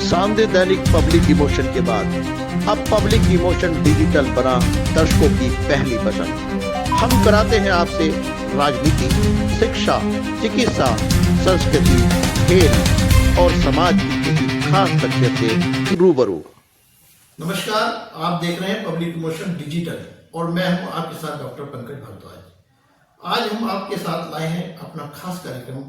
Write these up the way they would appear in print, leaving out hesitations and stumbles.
सांदे दैनिक public emotion के बाद अब पब्लिक इमोशन डिजिटल बना दर्शकों की पहली पसंद। हम कराते हैं आपसे राजनीति, शिक्षा, चिकित्सा, संस्कृति, खेल और समाज की किसी खास तथ्य से रूबरू। नमस्कार, आप देख रहे हैं पब्लिक इमोशन डिजिटल और मैं हूं आपके साथ डॉक्टर पंकज भारद्वाज। आज हम आपके साथ लाए हैं अपना खास कार्यक्रम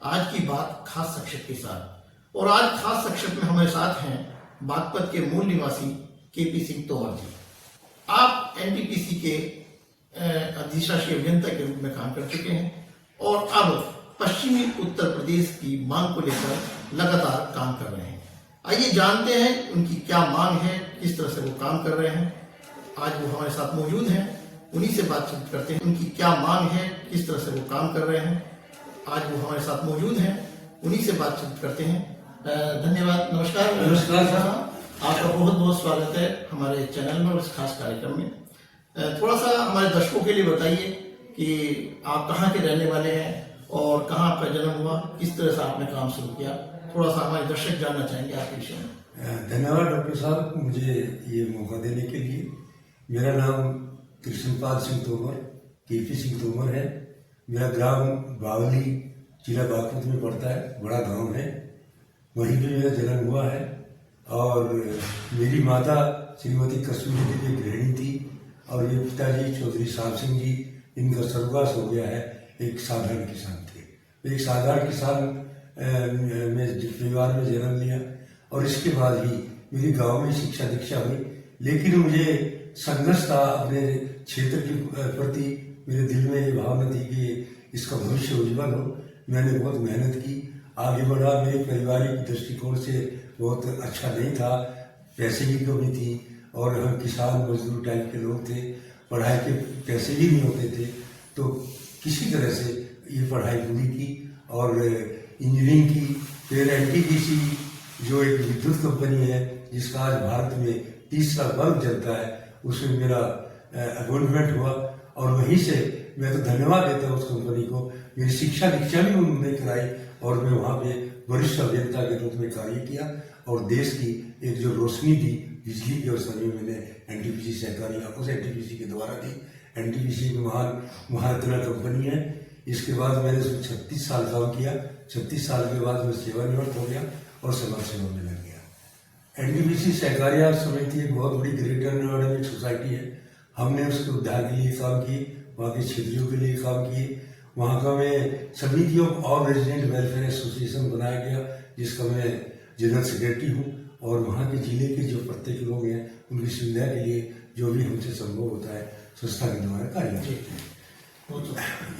आज की बात खास शख्सियत के साथ। और आज खास शख्सियत में हमारे साथ हैं बागपत के मूल निवासी केपी सिंह तोमर जी। आप एनटीपीसी के अधिशासी अभियंता के रूप में काम कर चुके हैं और अब पश्चिमी उत्तर प्रदेश की मांग को लेकर लगातार काम कर रहे हैं। आइए जानते हैं उनकी क्या मांग है, किस तरह से वो काम कर रहे हैं। आज वो हमारे साथ मौजूद हैं, उन्हीं से बातचीत करते हैं। उनकी क्या मांग है, किस तरह से वो काम कर रहे हैं। आज वो हमारे साथ मौजूद हैं, उन्हीं से बातचीत करते हैं। धन्यवाद। नमस्कार। नमस्कार साहब, आपका बहुत बहुत स्वागत है हमारे चैनल में और इस खास कार्यक्रम में। थोड़ा सा हमारे दर्शकों के लिए बताइए कि आप कहाँ के रहने वाले हैं और कहाँ आपका जन्म हुआ, किस तरह से आपने काम शुरू किया। थोड़ा सा हमारे दर्शक जानना चाहेंगे आपके विषय में। धन्यवाद डॉक्टर साहब, मुझे ये मौका देने के लिए। मेरा नाम कृष्णपाल सिंह तोमर, केपी सिंह तोमर है। मेरा ग्राम बावली, जिला बागपत में पड़ता है, बड़ा गांव है, वहीं पे मेरा जन्म हुआ है। और मेरी माता श्रीमती कस्तूरी देवी गृहिणी थी और ये पिताजी चौधरी साहब सिंह जी, इनका स्वर्गवास हो गया है। एक साधारण किसान थे। एक साधारण किसान में परिवार में जन्म लिया और इसके बाद ही मेरी गांव में शिक्षा दीक्षा हुई। लेकिन मुझे संघर्ष था अपने क्षेत्र के प्रति। मेरे दिल में ये भावना थी कि इसका भविष्य उज्जवल हो। मैंने बहुत मेहनत की, आगे बढ़ा। मेरे पारिवारिक दृष्टिकोण से बहुत अच्छा नहीं था, पैसे की कमी थी और हम किसान मजदूर टाइप के लोग थे। पढ़ाई के पैसे भी नहीं होते थे, तो किसी तरह से ये पढ़ाई पूरी की और इंजीनियरिंग की। फिर एनटीपीसी जो एक विद्युत कंपनी है जिसका आज भारत में 30 लाख बल्ब जलता है, उसमें मेरा अपॉइंटमेंट हुआ और वहीं से मैं तो धन्यवाद देता हूँ उस कंपनी को। मेरी शिक्षा दीक्षा भी उन्होंने कराई और मैं वहाँ पे वरिष्ठ अभियंता के रूप में कार्य किया और देश की एक जो रोशनी थी बिजली की, उस समय मैंने एनटीपीसी सहकारियाँ उस एनटीपीसी के द्वारा दी। एनटीपीसी की महारत्ना कंपनी है। इसके बाद मैंने उसमें 36 साल काम किया। 36 साल के बाद मैं सेवानिवृत्त हो गया और समाज सेवा में लग गया। एनटीपीसी सहकारिया समिति एक बहुत बड़ी ग्रेटर नोएडा में सोसाइटी है। हमने उसके उद्धार के लिए काम किए, वहाँ के क्षेत्रियों के लिए काम किए। वहाँ का मैं समिति of all resident welfare association बनाया गया, जिसका मैं जनरल सेक्रेटरी हूँ। और वहाँ के जिले के जो प्रत्येक लोग हैं उनकी सुविधा के लिए जो भी हमसे संभव होता है संस्था के द्वारा कार्य करते हैं।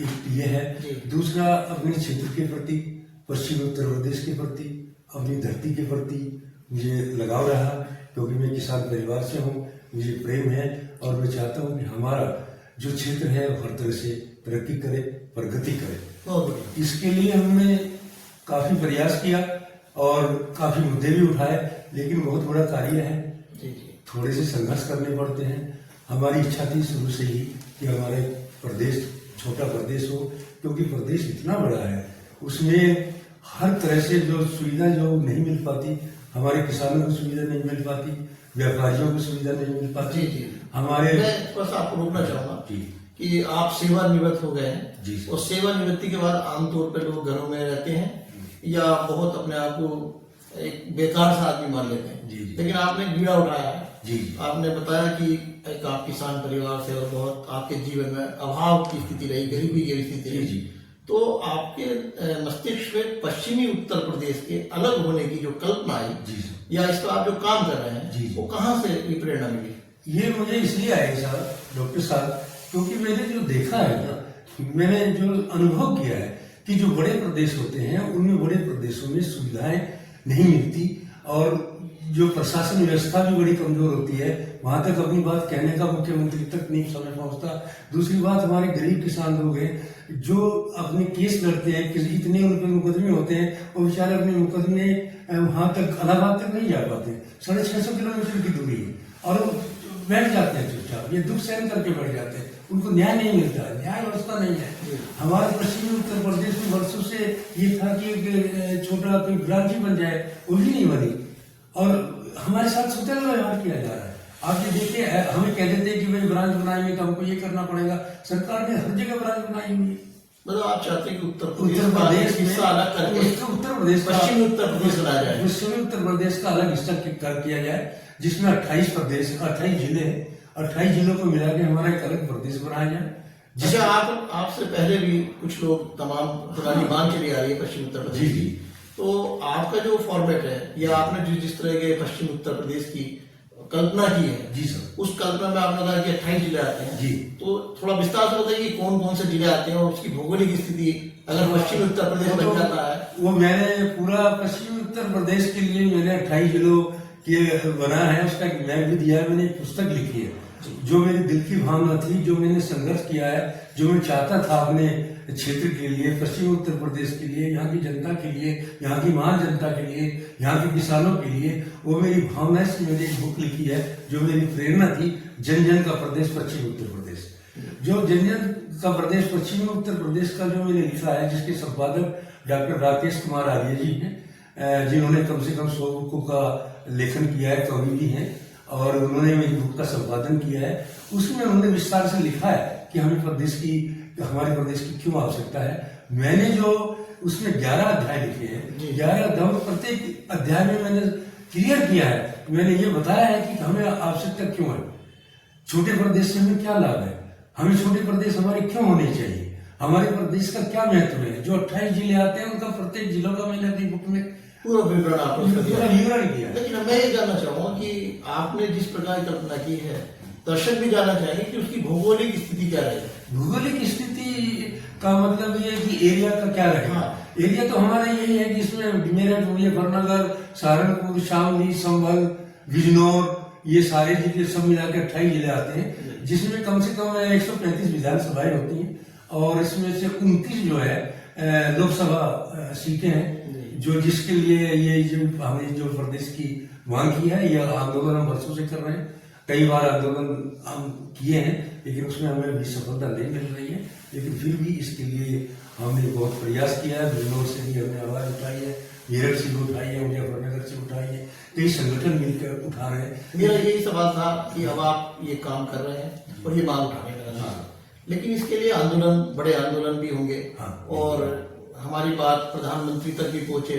एक ये है। दूसरा, अपने क्षेत्र के प्रति, पश्चिमी उत्तर प्रदेश के प्रति, अपनी धरती के प्रति मुझे लगाव रहा, क्योंकि मैं किसान परिवार से हूँ। मुझे प्रेम है और मैं चाहता हूँ कि हमारा जो क्षेत्र है हर तरह से तरक्की करे, प्रगति करे। इसके लिए हमने काफी प्रयास किया और काफी मुद्दे भी उठाए, लेकिन बहुत बड़ा कार्य है, थोड़े से संघर्ष करने पड़ते हैं। हमारी इच्छा थी शुरू से ही कि हमारे प्रदेश छोटा प्रदेश हो, क्योंकि प्रदेश इतना बड़ा है, उसमें हर तरह से जो सुविधा जो नहीं मिल पाती, हमारे किसानों को सुविधा नहीं मिल पाती, व्यापारियों को सुविधा नहीं मिल पाती। हमारे मैं थोड़ा सा आपको रोकना चाहूंगा कि आप सेवानिवृत्त हो गए हैं और सेवानिवृत्ति के बाद आमतौर पर लोग घरों में रहते हैं या बहुत अपने आप को एक बेकार सा आदमी मान लेते हैं। लेकिन आपने बीड़ा उठाया है। आपने बताया कि एक आप किसान परिवार से और बहुत आपके जीवन में अभाव की स्थिति रही, गरीबी की स्थिति रही, तो आपके मस्तिष्क में पश्चिमी उत्तर प्रदेश के अलग होने की जो कल्पना आई या इस पर आप जो काम कर रहे हैं वो कहाँ से ये प्रेरणा मिली? ये मुझे इसलिए आए साहब, डॉक्टर साहब, क्योंकि मैंने जो देखा है ना, मैंने जो अनुभव किया है कि जो बड़े प्रदेश होते हैं उनमें बड़े प्रदेशों में सुविधाएं नहीं मिलती और जो प्रशासन व्यवस्था भी बड़ी कमजोर होती है। वहां तक अपनी बात कहने का मुख्यमंत्री तक नहीं समय पहुंचता। दूसरी बात, हमारे गरीब किसान लोग हैं जो अपने केस लड़ते हैं, इतने उन पर मुकदमे होते हैं, वो बेचारे अपने मुकदमे वहां तक इलाहाबाद तक नहीं जा पाते। 650 किलोमीटर की दूरी है और बैठ जाते हैं चुपचाप, ये दुख सहन करके बैठ जाते हैं। उनको न्याय नहीं मिलता है, न्याय व्यवस्था नहीं है। हमारे पश्चिमी उत्तर प्रदेश में वर्षों से ये था कि छोटा कोई ब्रांच ही बन जाए, वो भी नहीं बनी। और हमारे साथ सुतल व्यवहार किया जा रहा है। आप ये देखिए, हमें कह देते हैं कि भाई ब्रांच बनाएंगे तो हमको ये करना पड़ेगा। सरकार ने हर जगह ब्रांच बनाई हुई है। मतलब आप चाहते हैं कि उत्तर प्रदेश में हिस्सा अलग करके उत्तर प्रदेश का पश्चिमी उत्तर प्रदेश बनाया जाए, पश्चिमी उत्तर प्रदेश का अलग हिस्सा कर दिया जाए, जिसमें 28 प्रदेश 28 जिले हैं। 28 जिलों को मिला के हमारा एक अलग प्रदेश बनाया जाए। अच्छा, आपसे पहले भी कुछ लोग तमाम पुरानी मांग चली आ रही है पश्चिम उत्तर प्रदेश की, तो आपका जो फॉर्मेट है या आपने जिस तरह के पश्चिम उत्तर प्रदेश की कल्पना की है जी सर, उस कल्पना में आपने कहा कि 28 जिले आते हैं जी, तो थोड़ा विस्तार से बताइए कौन कौन से जिले आते हैं और उसकी भौगोलिक स्थिति अगर पश्चिमी उत्तर प्रदेश बन जाता है। वो मैंने पूरा पश्चिमी उत्तर प्रदेश के लिए मैंने 28 जिलों के बना है, उसका एक मैप भी दिया है। मैंने एक पुस्तक लिखी है, जो मेरी दिल की भावना थी, जो मैंने संघर्ष किया है, जो मैं चाहता था अपने क्षेत्र के लिए, पश्चिमी उत्तर प्रदेश के लिए, यहाँ की जनता के लिए, यहाँ की महान जनता के लिए, यहाँ के किसानों के लिए, वो मेरी भावना से मैंने एक बुक लिखी है जो मेरी प्रेरणा थी, जन जन का प्रदेश पश्चिमी उत्तर प्रदेश। जो जन जन का प्रदेश पश्चिमी उत्तर प्रदेश का जो मैंने लिखा है, जिसके संपादक डॉक्टर राकेश कुमार आर्य जी हैं, जिन्होंने कम से कम 100 बुकों का लेखन किया है, कवि भी हैं, और उन्होंने मेरी बुक का संपादन किया है। उसमें उन्होंने विस्तार से लिखा है कि हमारे प्रदेश की क्यों आवश्यकता है। मैंने जो उसमें 11 अध्याय लिखे हैं, 11 अध्यायों में प्रत्येक अध्याय में मैंने क्लियर किया है, मैंने ये बताया है कि हमें आवश्यकता क्यों है, छोटे प्रदेश से हमें क्या लाभ है, हमें छोटे प्रदेश हमारे क्यों होने चाहिए, हमारे प्रदेश का क्या महत्व है। जो 28 जिले आते हैं उनका प्रत्येक जिलों का मैंने अपनी बुक में पूरा विवरण आपने विवरण किया। लेकिन मैं ये जानना चाहूंगा कि आपने जिस प्रकार की कल्पना की है, दर्शक भी जानना चाहेंगे कि उसकी भौगोलिक स्थिति क्या रहेगी। भौगोलिक स्थिति का मतलब ये है कि एरिया का क्या रहेगा। एरिया तो हमारा यही है कि इसमें मेरठ, मुजफ्फरनगर, सहारनपुर, शामली, संभल, बिजनौर, ये सारे जिले सब मिलाकर 28 जिले आते हैं, जिसमें कम से कम 135 विधानसभाएं होती हैं, और इसमें से 29 जो है लोकसभा सीटें हैं, जो जिसके लिए ये जो हमने जो प्रदेश की मांग की है, यह आंदोलन हम वर्षों से कर रहे हैं। कई बार आंदोलन हम किए हैं, लेकिन उसमें हमें भी सफलता नहीं मिल रही है, लेकिन फिर भी इसके लिए हमने बहुत प्रयास किया है। बिजनौर से भी हमने आवाज उठाई है, मेरठ से भी उठाई है, मुजफ्फरनगर से उठाई है, कई संगठन मिलकर उठा रहे हैं। मेरा यही सवाल था कि अब आप ये काम कर रहे हैं और ये मांग उठाने लगे, लेकिन इसके लिए बड़े आंदोलन भी होंगे, और हमारी बात प्रधानमंत्री तक भी पहुंचे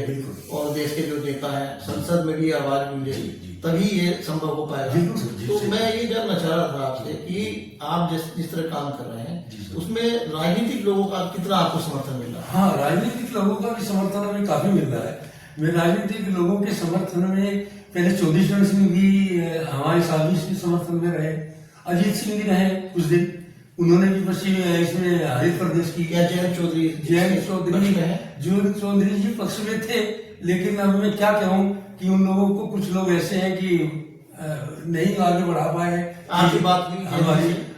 और देश के जो नेता हैं संसद में भी आवाज गूंजे, तभी ये संभव हो पाएगा। तो मैं ये जानना चाह रहा था आपसे कि आप जिस तरह काम कर रहे हैं उसमें राजनीतिक लोगों का कितना आपको समर्थन मिल रहा है। हाँ, राजनीतिक लोगों का भी समर्थन हमें काफी मिल रहा है। मैं राजनीतिक लोगों के समर्थन में पहले चौधरी चरण सिंह भी हमारे साथ भी समर्थन में रहे, अजीत सिंह भी रहे कुछ दिन, उन्होंने भी पश्चिमी इसमें हरित प्रदेश की। जयंत चौधरी जी पक्ष में थे, लेकिन अब मैं क्या कहूँ कि उन लोगों को कुछ लोग ऐसे हैं कि नहीं आगे बढ़ा पाए। आपकी बात भी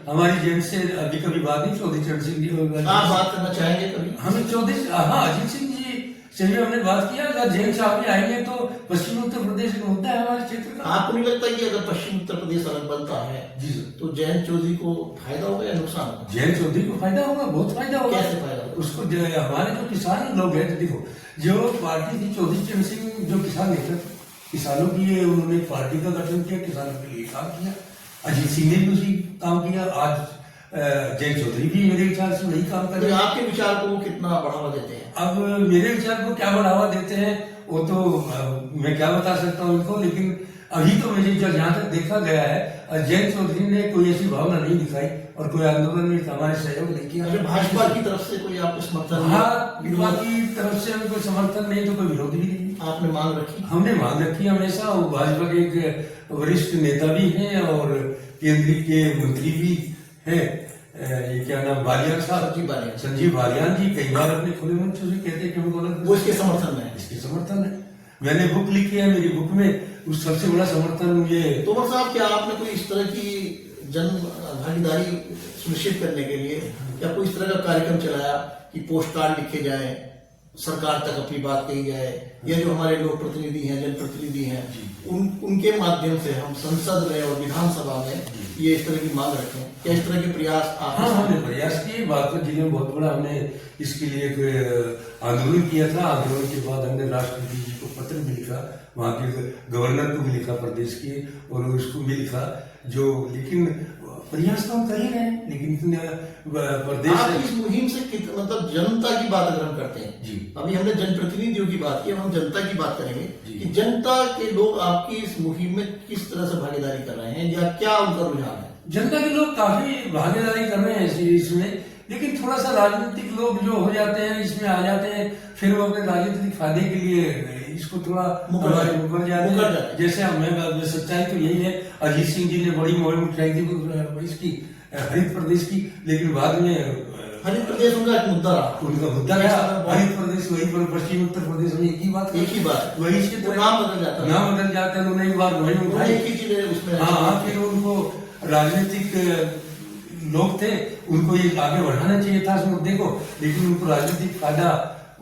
हमारी जेंट से अभी कभी बात नहीं, चौधरी चरण सिंह जी आप बात करना चाहेंगे कभी? हमें अजीत सिंह जी से भी हमने बात किया, अगर जेंट साहब भी आएंगे तो पश्चिमी उत्तर प्रदेश का मुद्दा है हमारे क्षेत्र का। आपको नहीं लगता कि अगर पश्चिम उत्तर प्रदेश अलग बनता है जी सर, तो जयंत चौधरी को फायदा होगा या नुकसान होगा? जयंत चौधरी को फायदा होगा, बहुत फायदा होगा। कैसे फायदा होगा? उसको हमारे जो किसान लोग हैं, देखो जो पार्टी थी चौधरी चरण सिंह जो किसान नेता थे, किसानों की उन्होंने पार्टी का गठन किया, किसानों के लिए काम किया। अजीत सिंह ने भी उसी काम किया। आज जयंत चौधरी भी मेरे विचार से वही काम कर रहे हैं। आपके विचार को कितना बढ़ावा देते हैं? अब मेरे विचार को क्या बढ़ावा देते हैं वो तो मैं क्या बता सकता हूँ उनको, लेकिन अभी तो मुझे जहाँ तक देखा गया है जयंत चौधरी ने कोई ऐसी भावना नहीं दिखाई और कोई आंदोलन में हमारे सहयोग नहीं किया। भाजपा की तरफ से कोई आपको समर्थन? हाँ, की तरफ से हमें कोई समर्थन नहीं तो कोई विरोध भी नहीं। आपने मांग रखी? हमने मांग रखी हमेशा। वो भाजपा के एक वरिष्ठ नेता भी हैं और केंद्रीय के मंत्री भी हैं, ये क्या नाम, बालियान साहब, संजीव बालियान जी कई बार अपने खुले मंच से कहते हैं कि वो इसके समर्थन में है। इसके समर्थन है। मैंने बुक लिखी है, मेरी बुक में उस सबसे बड़ा समर्थन ये। तोमर साहब, क्या आपने कोई इस तरह की जन भागीदारी सुनिश्चित करने के लिए क्या कोई इस तरह का कार्यक्रम चलाया कि पोस्ट कार्ड लिखे जाए, सरकार तक अपनी बात कही जाए, या जो हमारे लोक प्रतिनिधि हैं, जनप्रतिनिधि हैं, उनके माध्यम से हम संसद में और विधानसभा में ये इस तरह की मांग रखें? क्या इस तरह के प्रयास आप? हाँ, हमने प्रयास किए। बागपत जिले में बहुत बड़ा हमने इसके लिए एक आंदोलन किया था। आंदोलन के बाद हमने राष्ट्रपति जी को पत्र भी लिखा, वहाँ के गवर्नर को भी लिखा प्रदेश के, और उसको भी लिखा जो, लेकिन प्रयास तो हम कर ही रहे हैं, लेकिन प्रदेश आप इस मुहिम से मतलब जनता की बात अगर हम करते हैं जी, अभी हमने जनप्रतिनिधियों की बात की, अब हम जनता की बात करेंगे जी। कि जनता के लोग आपकी इस मुहिम में किस तरह से भागीदारी कर रहे हैं, या क्या उनका रुझान है? जनता के लोग काफी भागीदारी कर रहे हैं इसमें, लेकिन थोड़ा सा राजनीतिक लोग जो हो जाते हैं, इसमें आ जाते हैं, फिर वो अपने राजनीतिक फायदे के लिए इसको थोड़ा मुकर जाते हैं। जैसे हमें सच्चाई तो यही है, अजीत सिंह जी ने बड़ी मुहिम उठाई थी इसकी हरित प्रदेश की, लेकिन बाद में हरित प्रदेश उनका एक मुद्दा रहा, उनका मुद्दा रहा हरित प्रदेश, वही पर पश्चिमी उत्तर प्रदेश में एक ही बात वही इसके तो नाम बदल जाता है, नाम बदल जाता है। उन्होंने एक बार मुहिम उठाई, एक ही चीज उसमें। हाँ, फिर उनको राजनीतिक लोग थे, उनको ये आगे बढ़ाना चाहिए था इस मुद्दे को, लेकिन उनको राजनीतिक फायदा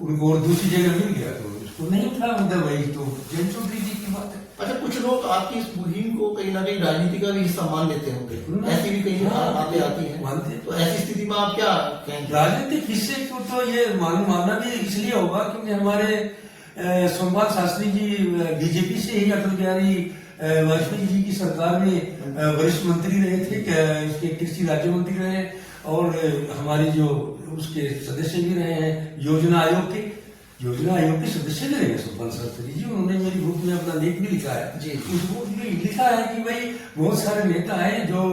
उनको और दूसरी जगह मिल गया, तो उसको नहीं उठा मुद्दा। वही तो जैन चौधरी जी की बात है। अच्छा, कुछ लोग आपकी इस मुहिम को कहीं ना कहीं राजनीति का भी हिस्सा मान लेते होंगे, ऐसी भी कहीं बातें आती हैं, मानते हैं। तो ऐसी स्थिति में आप क्या कहेंगे? राजनीतिक हिस्से को तो ये मानना भी इसलिए होगा क्योंकि हमारे सोमनाथ शास्त्री जी बीजेपी से ही अटल बिहारी वाजपेयी जी की सरकार में वरिष्ठ मंत्री रहे थे, इसके कृषि राज्य मंत्री रहे, और हमारे जो उसके सदस्य भी रहे हैं योजना आयोग के सदस्य भी रहे हैं सोमनाथ शास्त्री जी। उन्होंने मेरी बुक में अपना लेख भी लिखा है जी। उस बुक में लिखा है कि भाई बहुत सारे नेता हैं जो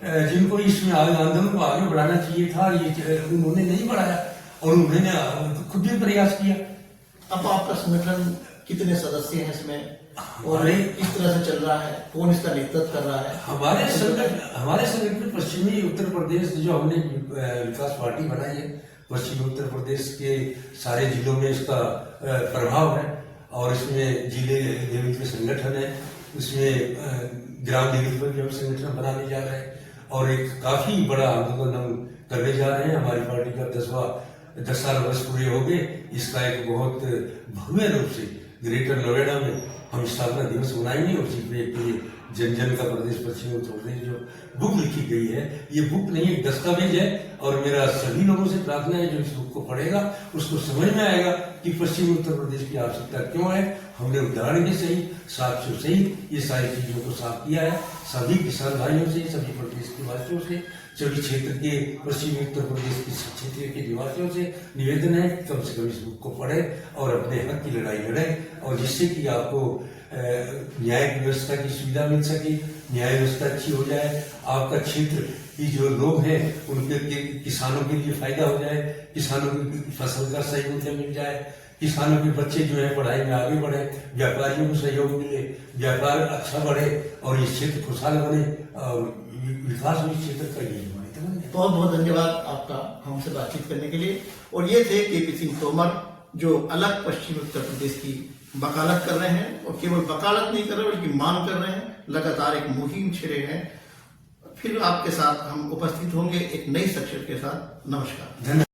जिनको इसमें आंदोलन को आगे बढ़ाना चाहिए था, ये उन्होंने नहीं बढ़ाया, और उन्होंने खुद भी प्रयास किया। अब आपका संगठन कितने सदस्य हैं इसमें, और किस तरह से चल रहा है, कौन इसका नेतृत्व कर रहा है? हमारे संगठन पश्चिमी उत्तर प्रदेश जो हमने विकास पार्टी बनाई है, पश्चिमी उत्तर प्रदेश के सारे जिलों में इसका प्रभाव है, और इसमें जिले लेवल के संगठन है, उसमें ग्राम लेवल पर भी हम संगठन बनाने जा रहे हैं, और एक काफी बड़ा आंदोलन हम करने जा रहे हैं। हमारी पार्टी का 10 साल वर्ष पूरे हो गए। इसका एक बहुत भव्य रूप से ग्रेटर नोएडा में हम स्थापना दिवस मनाएंगे। उसी पे जन जन का प्रदेश पश्चिमी उत्तर प्रदेश जो बुक लिखी गई है, ये बुक नहीं एक दस्तावेज है, और मेरा सभी लोगों से प्रार्थना है जो इस बुक को पढ़ेगा उसको समझ में आएगा कि पश्चिमी उत्तर प्रदेश की आवश्यकता क्यों है। हमने उदाहरण के सही, साक्ष्यों से ही ये सारी चीजों को साफ किया है। सभी किसान भाइयों से, सभी प्रदेश के वासियों से, सभी क्षेत्र के पश्चिमी उत्तर प्रदेश के क्षेत्र के निवासियों से निवेदन है कि कम से कम इस बुक को पढ़े और अपने हक की लड़ाई लड़े, और जिससे कि आपको न्याय व्यवस्था की सुविधा मिल सके, न्याय व्यवस्था अच्छी हो जाए, आपका क्षेत्र की जो लोग हैं उनके किसानों के लिए फायदा हो जाए, किसानों की फसल का सही मूल्य मिल जाए, किसानों के बच्चे जो है पढ़ाई में आगे बढ़े, व्यापारियों को सहयोग मिले, व्यापार अच्छा बढ़े, और ये क्षेत्र खुशहाल बने, और विकास भी क्षेत्र का ये हमारी तमन्ना है। बहुत बहुत धन्यवाद आपका हमसे बातचीत करने के लिए। और ये थे केपी सिंह तोमर, जो अलग पश्चिमी उत्तर प्रदेश की वकालत कर रहे हैं, और केवल वकालत नहीं कर रहे बल्कि मांग कर रहे हैं, लगातार एक मुहिम छेड़े हैं। फिर आपके साथ हम उपस्थित होंगे एक नई शख्सियत के साथ। नमस्कार।